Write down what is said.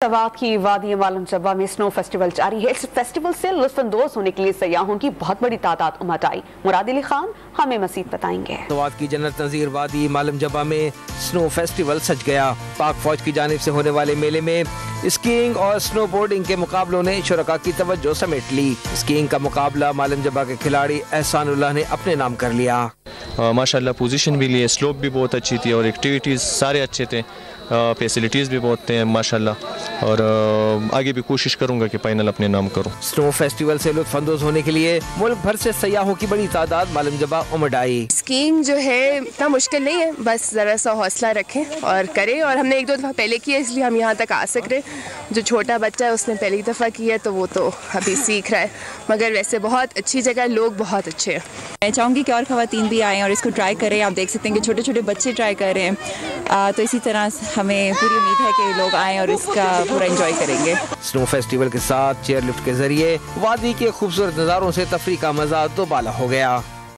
सवात की वादी मालूम जब्बा में स्नो फेस्टिवल जारी है। इस फेस्टिवल से लुत्फानंदोज होने के लिए सयाहों की बहुत बड़ी तादाद उमड़ आई। मुराद अली खान हमें मज़ीद बताएंगे। सवात की जन्नत नज़ीर वादी मालूम जब्बा में स्नो फेस्टिवल सज गया। पाक फौज की जानिब से होने वाले मेले में स्कीइंग और स्नो बोर्डिंग के मुकाबलों ने शुरका की तवज्जो समेट ली। स्कीइंग का मुकाबला मालूम जब्बा के खिलाड़ी एहसानुल्लाह ने अपने नाम कर लिया। माशाल्लाह पोजीशन भी लिए, स्लोप भी बहुत अच्छी थी और एक्टिविटीज़ सारे अच्छे थे, फैसिलिटीज़ भी बहुत थे माशाल्लाह। और आगे भी कोशिश करूंगा कि फाइनल अपने नाम करूं। स्नो फेस्टिवल से लुत्फानंदोज होने के लिए मुल्क भर से सयाहों की बड़ी तादाद मालूम जब्बा उमड़ आई। स्कीइंग जो है इतना मुश्किल नहीं है, बस ज़रा सा हौसला रखें और करें। और हमने एक दो दफ़ा पहले किया, इसलिए हम यहाँ तक आ सक रहे। जो छोटा बच्चा है उसने पहली दफ़ा किया तो वो तो अभी सीख रहा है, मगर वैसे बहुत अच्छी जगह, लोग बहुत अच्छे हैं। मैं चाहूँगी कि और ख़वातीन भी आएँ और इसको ट्राई करें। आप देख सकते हैं कि छोटे छोटे बच्चे ट्राई कर रहे हैं, तो इसी तरह हमें पूरी उम्मीद है कि लोग आएँ और इसका पूरा एंजॉय करेंगे। स्नो फेस्टिवल के साथ चेयर लिफ्ट के जरिए वादी के खूबसूरत नज़ारों से तफरीह का मज़ा दोबाला हो गया।